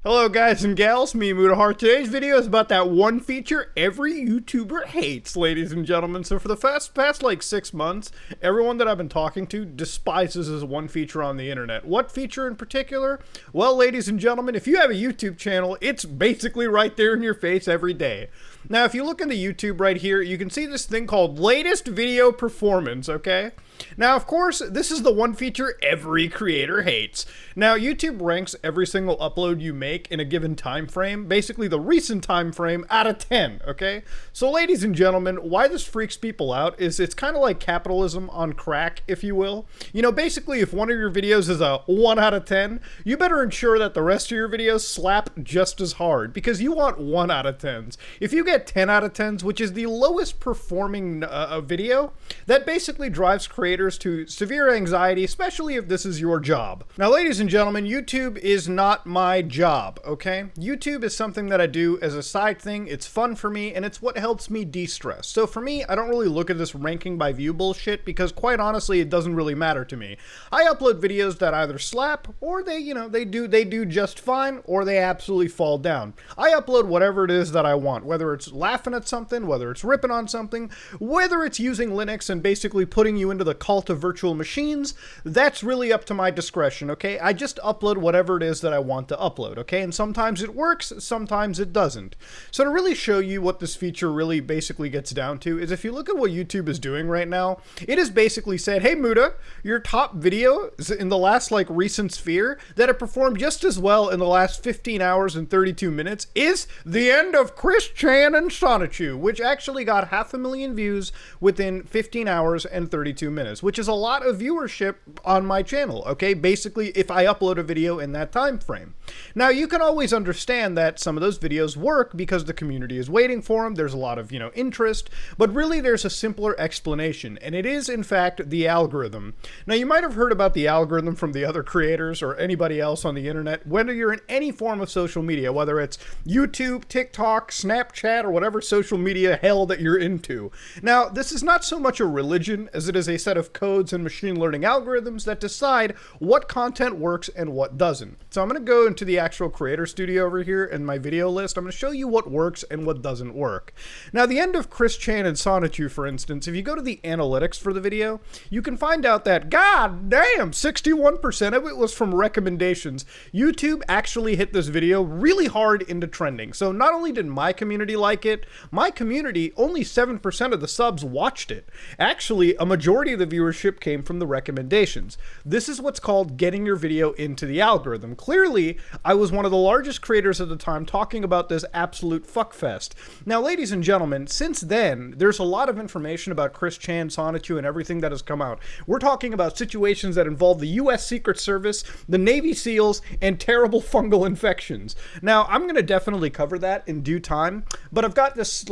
Hello guys and gals, me Mudahar. Today's video is about that one feature every YouTuber hates, ladies and gentlemen. So for the past like 6 months, everyone that I've been talking to despises this one feature on the internet. What feature in particular? Well, ladies and gentlemen, if you have a YouTube channel, it's basically right there in your face every day. Now, if you look into YouTube right here, you can see this thing called latest video performance, okay? Now, of course, this is the one feature every creator hates. Now, YouTube ranks every single upload you make in a given time frame, basically the recent time frame, out of 10, okay? So, ladies and gentlemen, why this freaks people out is it's kind of like capitalism on crack, if you will. You know, basically, if one of your videos is a 1 out of 10, you better ensure that the rest of your videos slap just as hard, because you want 1 out of 10s. If you get 10 out of 10s, which is the lowest performing video, that basically drives creators to severe anxiety, especially if this is your job. Now, ladies and gentlemen, YouTube is not my job, okay? YouTube is something that I do as a side thing. It's fun for me, and it's what helps me de-stress. So for me, I don't really look at this ranking by view bullshit, because quite honestly, it doesn't really matter to me. I upload videos that either slap, or they do just fine, or they absolutely fall down. I upload whatever it is that I want, whether it's laughing at something, whether it's ripping on something, whether it's using Linux and basically putting you into the cult of virtual machines. That's really up to my discretion, okay? I just upload whatever it is that I want to upload, okay? And sometimes it works, sometimes it doesn't. So to really show you what this feature really basically gets down to is if you look at what YouTube is doing right now, it has basically said, hey Muda, your top video in the last like recent sphere that it performed just as well in the last 15 hours and 32 minutes is the end of Chris Chan and Sonichu, which actually got 500,000 views within 15 hours and 32 minutes, which is a lot of viewership on my channel, okay? Basically, if I upload a video in that time frame. Now, you can always understand that some of those videos work because the community is waiting for them. There's a lot of, interest, but really there's a simpler explanation, and it is, in fact, the algorithm. Now, you might have heard about the algorithm from the other creators or anybody else on the internet, whether you're in any form of social media, whether it's YouTube, TikTok, Snapchat, or whatever social media hell that you're into. Now, this is not so much a religion as it is a set of codes and machine learning algorithms that decide what content works and what doesn't. So I'm going to go into the actual creator studio over here in my video list. I'm going to show you what works and what doesn't work. Now, the end of Chris Chan and Sonichu, for instance, if you go to the analytics for the video, you can find out that, god damn, 61% of it was from recommendations. YouTube actually hit this video really hard into trending. So not only did my community like it, my community, only 7% of the subs watched it. Actually, a majority of the viewership came from the recommendations. This is what's called getting your video into the algorithm. Clearly, I was one of the largest creators at the time talking about this absolute fuckfest. Now, ladies and gentlemen, since then, there's a lot of information about Chris Chan, Sonichu, and everything that has come out. We're talking about situations that involve the U.S. Secret Service, the Navy SEALs, and terrible fungal infections. Now, I'm going to definitely cover that in due time, but I've got this,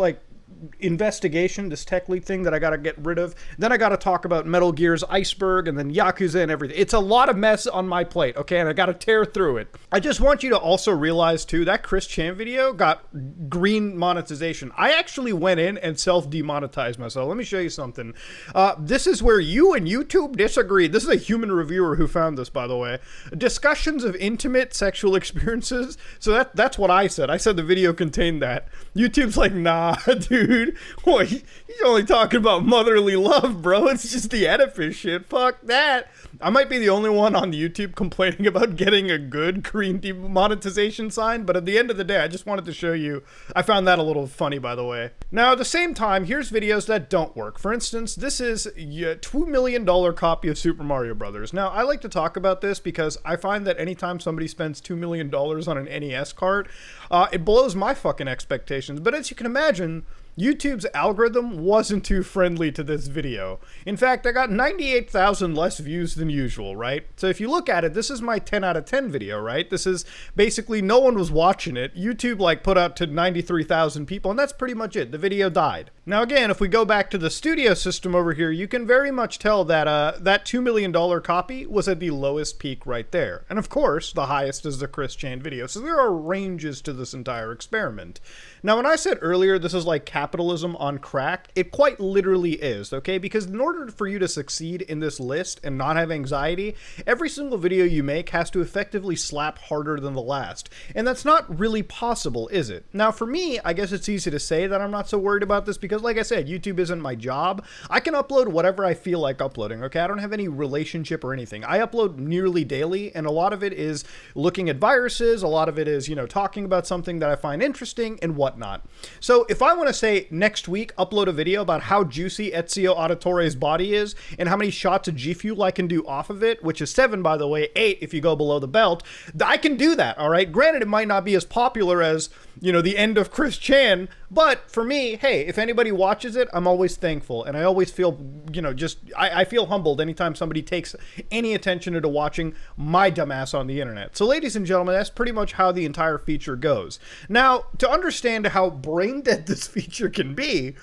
investigation, this tech leak thing that I gotta get rid of. Then I gotta talk about Metal Gear's Iceberg and then Yakuza and everything. It's a lot of mess on my plate, okay? And I gotta tear through it. I just want you to also realize too, that Chris Chan video got green monetization. I actually went in and self-demonetized myself. Let me show you something. This is where you and YouTube disagree. This is a human reviewer who found this, by the way. Discussions of intimate sexual experiences. So that's what I said. I said the video contained that. YouTube's like, nah, dude. Boy, he's only talking about motherly love, bro. It's just the edifice shit. Fuck that. I might be the only one on YouTube complaining about getting a good green demonetization sign, but at the end of the day, I just wanted to show you. I found that a little funny, by the way. Now, at the same time, here's videos that don't work. For instance, this is a $2 million copy of Super Mario Brothers. Now, I like to talk about this because I find that anytime somebody spends $2 million on an NES cart, it blows my fucking expectations. But as you can imagine, YouTube's algorithm wasn't too friendly to this video. In fact, I got 98,000 less views than usual, right? So if you look at it, this is my 10 out of 10 video, right? This is basically no one was watching it. YouTube put out to 93,000 people, and that's pretty much it. The video died. Now again, if we go back to the studio system over here, you can very much tell that that $2 million copy was at the lowest peak right there. And of course, the highest is the Chris Chan video. So there are ranges to this entire experiment. Now, when I said earlier this is like capitalism on crack, it quite literally is, okay? Because in order for you to succeed in this list and not have anxiety, every single video you make has to effectively slap harder than the last. And that's not really possible, is it? Now, for me, I guess it's easy to say that I'm not so worried about this because, like I said, YouTube isn't my job. I can upload whatever I feel like uploading, okay? I don't have any relationship or anything. I upload nearly daily, and a lot of it is looking at viruses, a lot of it is, you know, talking about something that I find interesting and whatnot. So if I want to say next week, upload a video about how juicy Ezio Auditore's body is and how many shots of G Fuel I can do off of it, which is 7, by the way, 8 if you go below the belt, I can do that, all right? Granted, it might not be as popular as, you know, the end of Chris Chan, but for me, hey, if anybody watches it, I'm always thankful, and I always feel, you know, just, I feel humbled anytime somebody takes any attention into watching my dumbass on the internet. So ladies and gentlemen, that's pretty much how the entire feature goes. Now, to understand how brain dead this feature can be,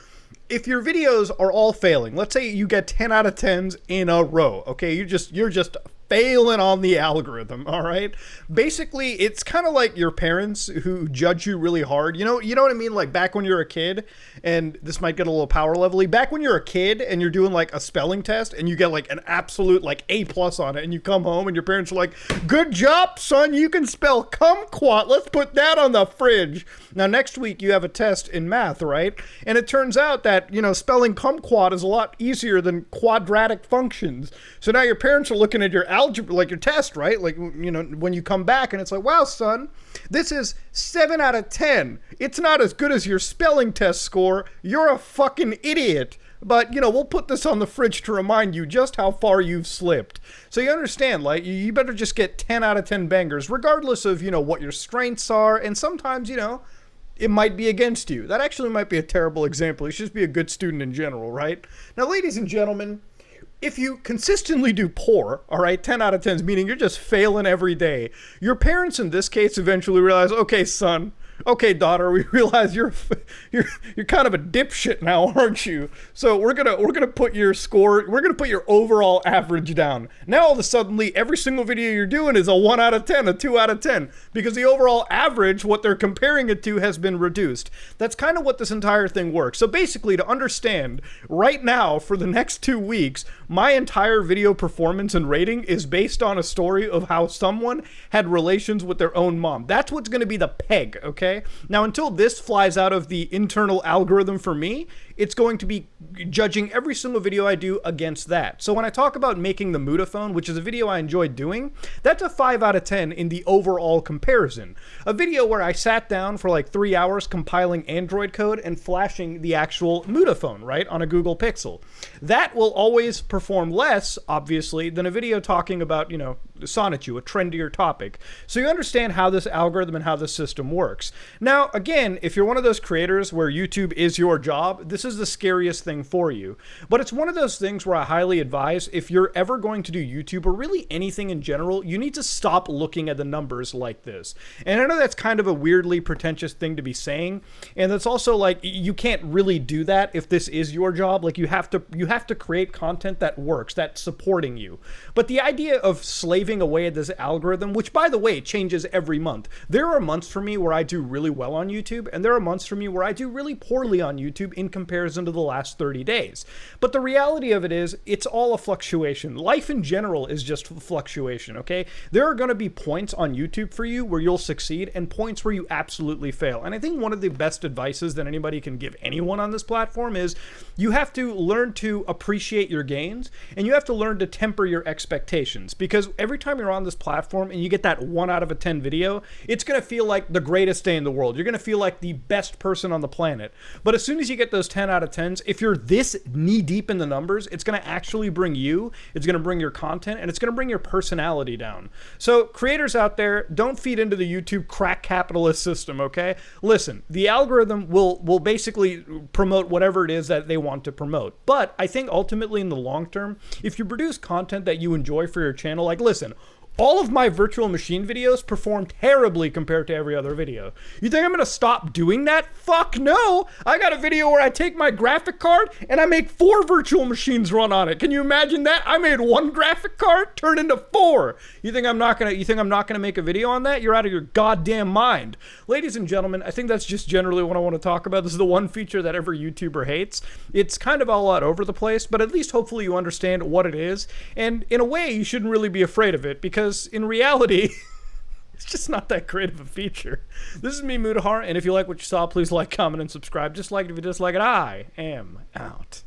if your videos are all failing, let's say you get 10 out of 10s in a row, okay, you're just failing on the algorithm, all right? Basically, it's kind of like your parents who judge you really hard. You know what I mean? Like back when you're a kid, and this might get a little power level-y, back when you're a kid and you're doing like a spelling test and you get like an absolute like A+ on it, and you come home and your parents are like, good job, son, you can spell kumquat, let's put that on the fridge. Now next week you have a test in math, right? And it turns out that, you know, spelling kumquat is a lot easier than quadratic functions. So now your parents are looking at your algebra, like your test, right? Like, you know, when you come back and it's like, wow, son, this is 7 out of 10. It's not as good as your spelling test score. You're a fucking idiot. But, you know, we'll put this on the fridge to remind you just how far you've slipped. So you understand, like, you better just get 10 out of 10 bangers, regardless of, you know, what your strengths are. And sometimes, you know, it might be against you. That actually might be a terrible example. You should just be a good student in general, right? Now, ladies and gentlemen, if you consistently do poor, all right, 10 out of 10s, meaning you're just failing every day, your parents in this case eventually realize, okay, son, okay, daughter, we realize you're kind of a dipshit now, aren't you? So we're gonna put your score, we're gonna put your overall average down. Now all of a sudden, every single video you're doing is a 1 out of 10, a 2 out of 10, because the overall average, what they're comparing it to, has been reduced. That's kind of what this entire thing works. So basically, to understand, right now, for the next 2 weeks, my entire video performance and rating is based on a story of how someone had relations with their own mom. That's what's gonna be the peg, okay? Now, until this flies out of the internal algorithm for me, it's going to be judging every single video I do against that. So when I talk about making the Mudaphone, which is a video I enjoyed doing, that's a 5 out of 10 in the overall comparison. A video where I sat down for like 3 hours compiling Android code and flashing the actual Mudaphone, right, on a Google Pixel. That will always perform less, obviously, than a video talking about, you know, Sonichu, a trendier topic. So you understand how this algorithm and how this system works. Now, again, if you're one of those creators where YouTube is your job, this is the scariest thing for you. But it's one of those things where I highly advise, if you're ever going to do YouTube or really anything in general, you need to stop looking at the numbers like this. And I know that's kind of a weirdly pretentious thing to be saying, and that's also like, you can't really do that if this is your job. Like, you have to create content that works, that's supporting you. But the idea of slaving away at this algorithm, which by the way changes every month. There are months for me where I do really well on YouTube, and there are months for me where I do really poorly on YouTube in comparison to the last 30 days. But the reality of it is, it's all a fluctuation. Life in general is just fluctuation, okay? There are going to be points on YouTube for you where you'll succeed and points where you absolutely fail. And I think one of the best advices that anybody can give anyone on this platform is you have to learn to appreciate your gains, and you have to learn to temper your expectations, because every time you're on this platform and you get that 1 out of 10 video, it's going to feel like the greatest day in the world. You're going to feel like the best person on the planet. But as soon as you get those 10 out of 10s, if you're this knee deep in the numbers, it's going to actually bring you, it's going to bring your content, and it's going to bring your personality down. So creators out there, don't feed into the YouTube crack capitalist system, okay? Listen, the algorithm will basically promote whatever it is that they want to promote. But I think ultimately in the long term, if you produce content that you enjoy for your channel, like listen, All of my virtual machine videos perform terribly compared to every other video. You think I'm gonna stop doing that? Fuck no! I got a video where I take my graphic card and I make 4 virtual machines run on it. Can you imagine that? I made 1 graphic card turn into 4. You think I'm not gonna make a video on that? You're out of your goddamn mind. Ladies and gentlemen, I think that's just generally what I want to talk about. This is the one feature that every YouTuber hates. It's kind of all out over the place, but at least hopefully you understand what it is. And in a way, you shouldn't really be afraid of it, because in reality, it's just not that great of a feature. This is me, Mudahar, and if you like what you saw, please like, comment, and subscribe. Just like it if you dislike it. I am out.